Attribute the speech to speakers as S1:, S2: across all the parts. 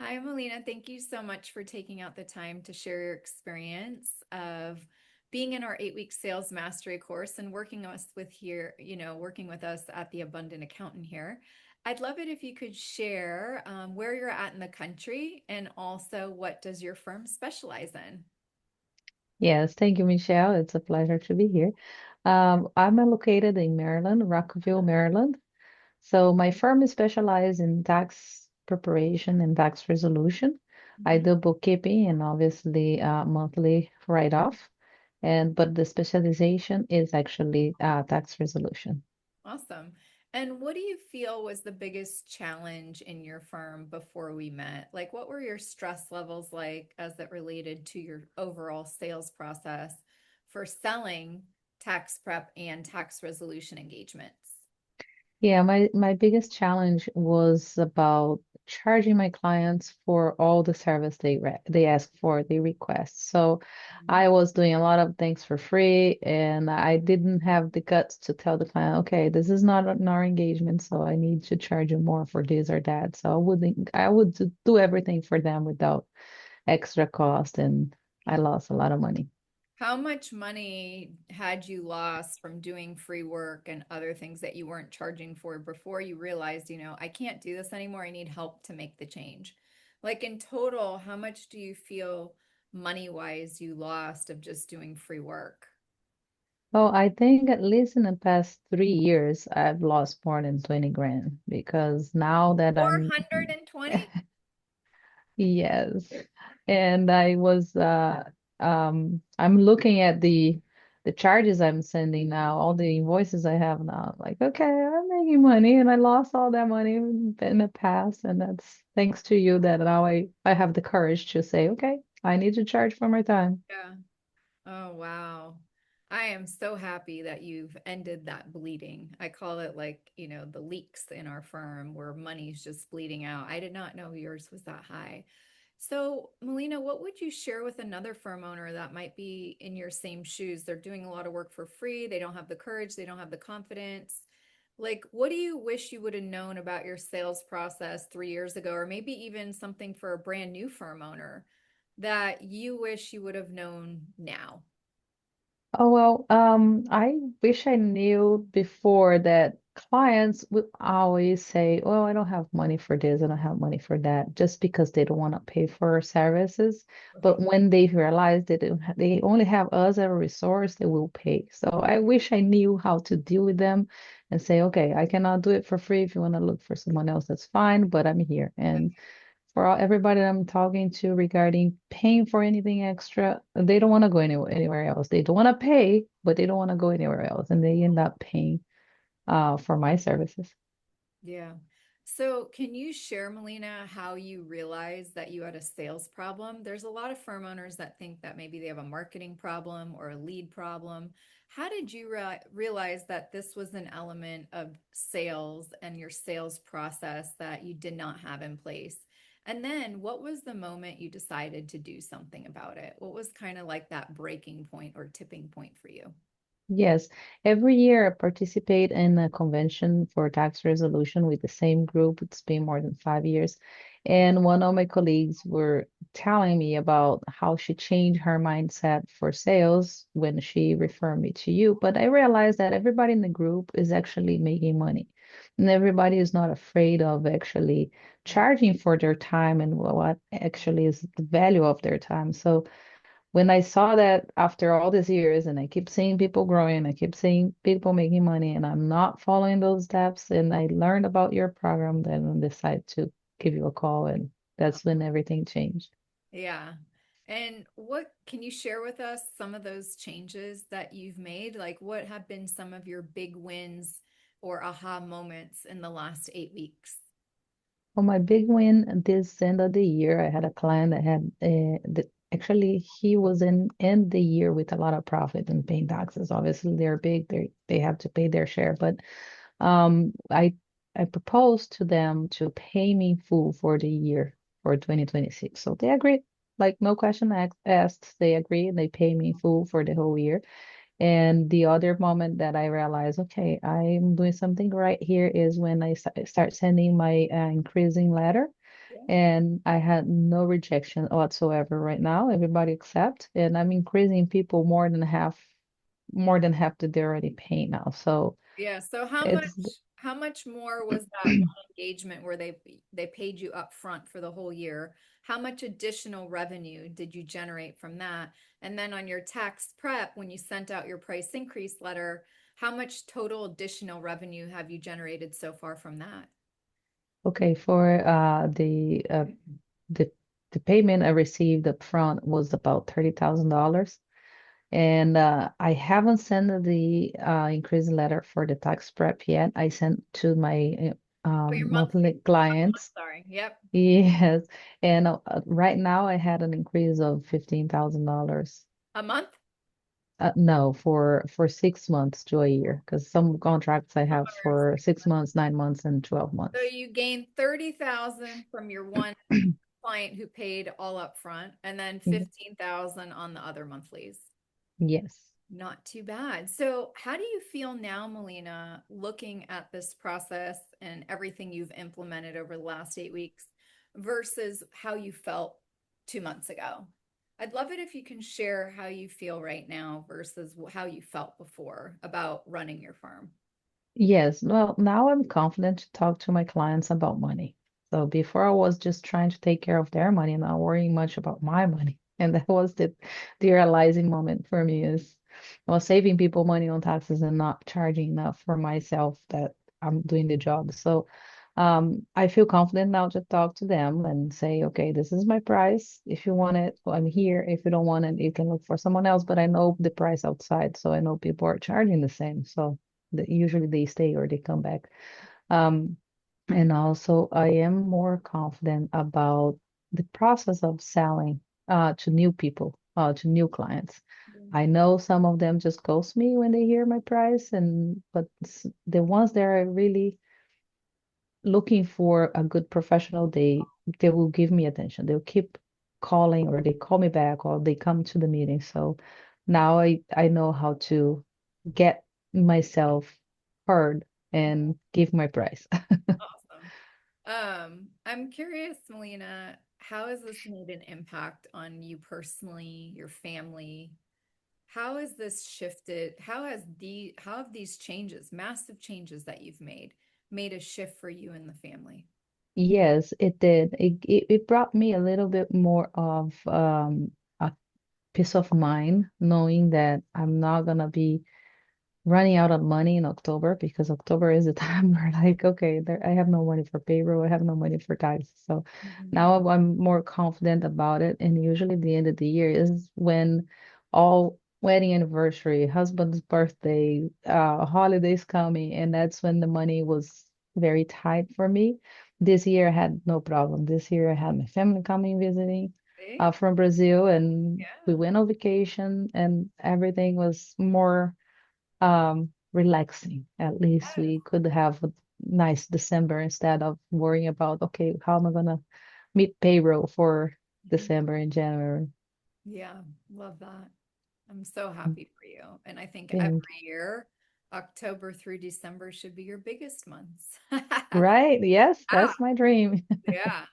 S1: Hi, Milena. Thank you so much for taking out the time to share your experience of being in our 8-week sales mastery course and working with us at the Abundant Accountant here. I'd love it if you could share where you're at in the country and also what does your firm specialize in?
S2: Yes, thank you, Michelle. It's a pleasure to be here. I'm located in Maryland, Rockville, Maryland. So my firm is specialized in tax preparation and tax resolution. I
S1: Mhm.
S2: do bookkeeping and obviously monthly write-off. But the specialization is actually tax resolution.
S1: Awesome. And what do you feel was the biggest challenge in your firm before we met? Like, what were your stress levels like as it related to your overall sales process for selling tax prep and tax resolution engagements?
S2: Yeah, my biggest challenge was about charging my clients for all the service they ask for, they request. So
S1: Mhm.
S2: I was doing a lot of things for free, and I didn't have the guts to tell the client, okay, this is not our engagement, so I need to charge you more for this or that. So I would do everything for them without extra cost, and I lost a lot of money.
S1: How much money had you lost from doing free work and other things that you weren't charging for before you realized, I can't do this anymore. I need help to make the change. Like in total, how much do you feel money-wise you lost of just doing free work?
S2: Well, I think at least in the past 3 years, I've lost more than 20 grand because now that I'm,
S1: 420?
S2: yes, and I'm looking at the charges I'm sending now, all the invoices I have now. Like, okay, I'm making money, and I lost all that money in the past, and that's thanks to you that now I have the courage to say, okay, I need to charge for my time.
S1: Yeah. Oh, wow. I am so happy that you've ended that bleeding. I call it like, the leaks in our firm where money's just bleeding out. I did not know yours was that high. So, Melina, what would you share with another firm owner that might be in your same shoes? They're doing a lot of work for free. They don't have the courage. They don't have the confidence. Like, what do you wish you would have known about your sales process 3 years ago, or maybe even something for a brand new firm owner that you wish you would have known now?
S2: Oh, well, I wish I knew before that clients would always say, "Oh, I don't have money for this, I don't have money for that," just because they don't want to pay for our services. But
S1: Right.
S2: when they realize that they only have us as a resource, they will pay. So I wish I knew how to deal with them and say, "Okay, I cannot do it for free. If you want to look for someone else, that's fine, but I'm here." And for everybody that I'm talking to regarding paying for anything extra, they don't want to go anywhere else. They don't want to pay, but they don't want to go anywhere else, and they end up paying for my services.
S1: Yeah. So, can you share, Melina, how you realized that you had a sales problem? There's a lot of firm owners that think that maybe they have a marketing problem or a lead problem. How did you realize that this was an element of sales and your sales process that you did not have in place? And then, what was the moment you decided to do something about it? What was kind of like that breaking point or tipping point for you?
S2: Yes, every year I participate in a convention for tax resolution with the same group. It's been more than 5 years. And one of my colleagues were telling me about how she changed her mindset for sales when she referred me to you. But I realized that everybody in the group is actually making money. And everybody is not afraid of actually charging for their time and what actually is the value of their time. So when I saw that after all these years, and I keep seeing people growing, I keep seeing people making money, and I'm not following those steps, and I learned about your program, then I decided to give you a call, and that's when everything changed.
S1: Yeah. And what can you share with us some of those changes that you've made? Like, what have been some of your big wins or aha moments in the last 8 weeks?
S2: Well, my big win this end of the year, I had a client that had actually he was in end the year with a lot of profit and paying taxes. Obviously, they're big; they have to pay their share, but Um, I I proposed to them to pay me full for the year for 2026. So they agreed, like no question asked. They agreed and they pay me full for the whole year. And the other moment that I realized, okay, I'm doing something right here is when I start sending my increasing letter. and I had no rejection whatsoever right now. Everybody accept, and I'm increasing people more than half that they're already paying now. So
S1: Yeah. So
S2: it's
S1: how much more was that one engagement where they paid you up front for the whole year? How much additional revenue did you generate from that? And then on your tax prep, when you sent out your price increase letter, how much total additional revenue have you generated so far from that?
S2: okay for the the payment I received up front was about $30,000. And I haven't sent the increase letter for the tax prep yet. I sent to my
S1: Oh, your
S2: monthly
S1: monthly.
S2: clients.
S1: Sorry. Yep.
S2: Yes. And right now I had an increase of $15,000.
S1: A month?
S2: No, for 6 months to a year, because some contracts I have
S1: Or
S2: for 6 months, 9 months, and 12
S1: so
S2: months.
S1: you gained 30,000 from your one client who paid all up front and then 15,000 on the other monthlies.
S2: Yes.
S1: Not too bad. So, how do you feel now, Melina, looking at this process and everything you've implemented over the last 8 weeks versus how you felt 2 months ago? I'd love it if you can share how you feel right now versus how you felt before about running your firm.
S2: Yes, well, now I'm confident to talk to my clients about money. So before I was just trying to take care of their money, not worrying much about my money. And that was the realizing moment for me is I was saving people money on taxes and not charging enough for myself that I'm doing the job. So I feel confident now to talk to them and say, okay, this is my price. If you want it, well, I'm here. If you don't want it, you can look for someone else. But I know the price outside, so I know people are charging the same. So usually they stay or they come back. Um, and also, I am more confident about the process of selling to new people, to new clients. I know some of them just ghost me when they hear my price, and but the ones that are really looking for a good professional, they will give me attention. They'll keep calling or they call me back or they come to the meeting. So
S1: Yeah,
S2: now I know how to get myself heard and give my price.
S1: awesome. I'm curious, Melina, how has this made an impact on you personally, your family? How has this shifted? How have these changes, massive changes that you've made a shift for you and the family?
S2: Yes, it did. It brought me a little bit more of a peace of mind, knowing that I'm not gonna be running out of money in October because October is the time where like, okay, I have no money for payroll, I have no money for taxes. So
S1: Mhm.
S2: now I'm more confident about it. And usually the end of the year is when all wedding anniversary, husband's birthday, holidays coming, and that's when the money was very tight for me. This year I had no problem. This year I had my family coming visiting
S1: See?
S2: from Brazil, and we
S1: Yeah.
S2: went on vacation, and everything was more relaxing. At least
S1: Yes.
S2: we could have a nice December instead of worrying about, okay, how am I gonna meet payroll for
S1: Mhm.
S2: December and January?
S1: Yeah, love that. I'm so happy for you. And I think
S2: Thank
S1: every year, October through December should be your biggest months.
S2: Right. Yes,
S1: Ah,
S2: that's my dream.
S1: yeah.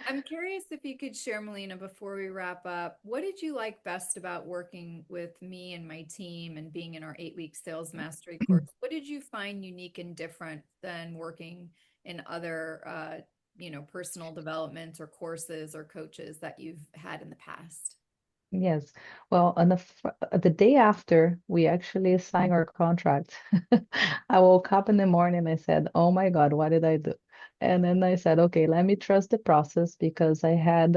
S1: I'm curious if you could share, Melina, before we wrap up, what did you like best about working with me and my team and being in our 8 week sales mastery course? What did you find unique and different than working in other, personal development or courses or coaches that you've had in the past?
S2: Yes. Well, the day after we actually signed our contract, I woke up in the morning. I said, "Oh my God, what did I do?" And then I said, "Okay, let me trust the process," because I had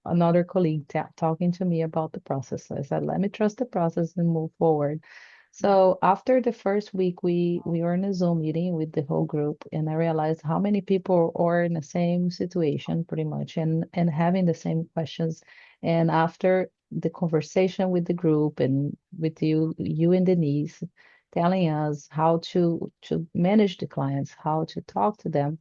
S2: another colleague talking to me about the process. So I said, "Let me trust the process and move forward." So after the first week, we were in a Zoom meeting with the whole group, and I realized how many people are in the same situation, pretty much, and having the same questions. And after the conversation with the group and with you and Denise telling us how to manage the clients, how to talk to them,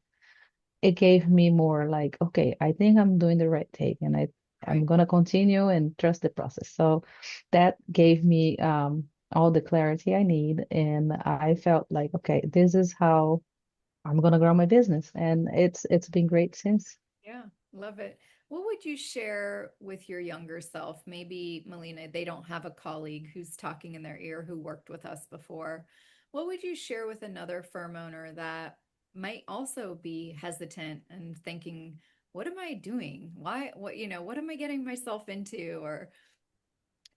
S2: it gave me more like, okay, I think I'm doing the right thing, and I'm
S1: Right.
S2: gonna continue and trust the process. So that gave me all the clarity I need, and I felt like, okay, this is how I'm gonna grow my business, and it's been great since.
S1: Love it. What would you share with your younger self? Maybe, Melina, they don't have a colleague who's talking in their ear who worked with us before. What would you share with another firm owner that might also be hesitant and thinking, what am I doing? Why, what am I getting myself into? Or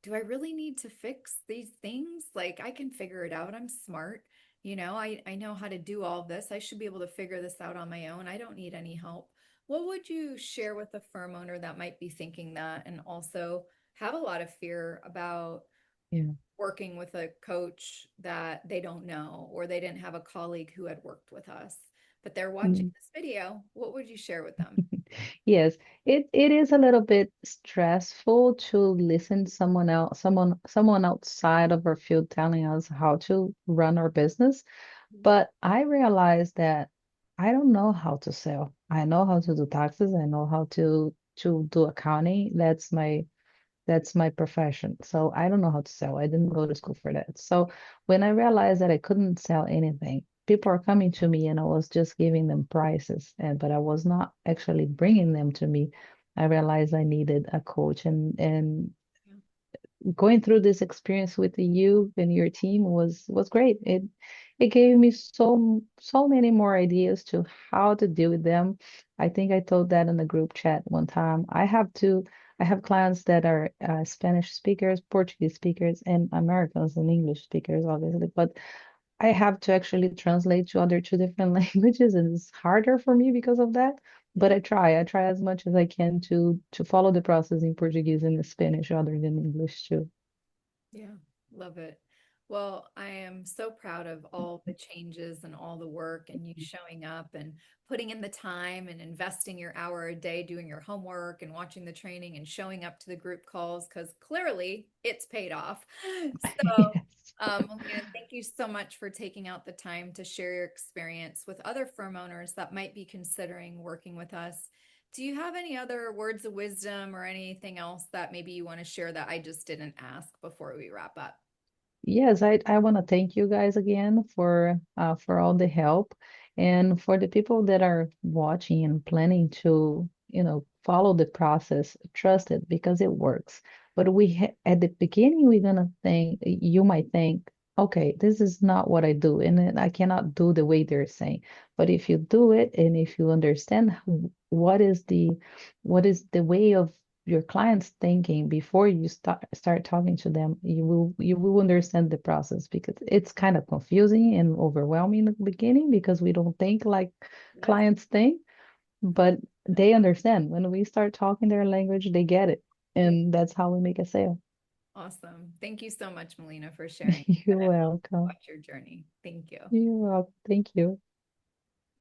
S1: do I really need to fix these things? Like I can figure it out. I'm smart. I know how to do all this. I should be able to figure this out on my own. I don't need any help. What would you share with a firm owner that might be thinking that and also have a lot of fear about
S2: Yeah.
S1: working with a coach that they don't know or they didn't have a colleague who had worked with us, but they're watching
S2: Mm.
S1: this video? What would you share with them?
S2: Yes, it is a little bit stressful to listen to someone outside of our field telling us how to run our business. But I realized that I don't know how to sell. I know how to do taxes. I know how to do accounting. That's my profession. So I don't know how to sell. I didn't go to school for that. So when I realized that I couldn't sell anything, people are coming to me and I was just giving them prices, and but I was not actually bringing them to me. I realized I needed a coach, and
S1: Yeah.
S2: going through this experience with you and your team was great. It gave me so many more ideas to how to deal with them. I think I told that in the group chat one time. I have clients that are Spanish speakers, Portuguese speakers, and Americans and English speakers, obviously. But I have to actually translate to other two different languages, and it's harder for me because of that. But
S1: Yeah.
S2: I try as much as I can to follow the process in Portuguese and Spanish other than English too.
S1: Yeah, love it. Well, I am so proud of all the changes and all the work and you showing up and putting in the time and investing your hour a day doing your homework and watching the training and showing up to the group calls because clearly it's paid off. So,
S2: Yes.
S1: Melina, thank you so much for taking out the time to share your experience with other firm owners that might be considering working with us. Do you have any other words of wisdom or anything else that maybe you want to share that I just didn't ask before we wrap up?
S2: Yes, I want to thank you guys again for all the help, and for the people that are watching and planning to, follow the process, trust it because it works. But at the beginning we're gonna think you might think, okay, this is not what I do, and then I cannot do the way they're saying. But if you do it and if you understand what is the way of your clients thinking before you start talking to them, you will understand the process, because it's kind of confusing and overwhelming at the beginning because we don't think like
S1: Yes.
S2: clients think, but they understand when we start talking their language, they get it,
S1: Yeah.
S2: and that's how we make a sale.
S1: Awesome. Thank you so much, Melina, for sharing.
S2: You're
S1: I'm gonna
S2: welcome.
S1: watch your journey. Thank you.
S2: You're welcome. Thank you.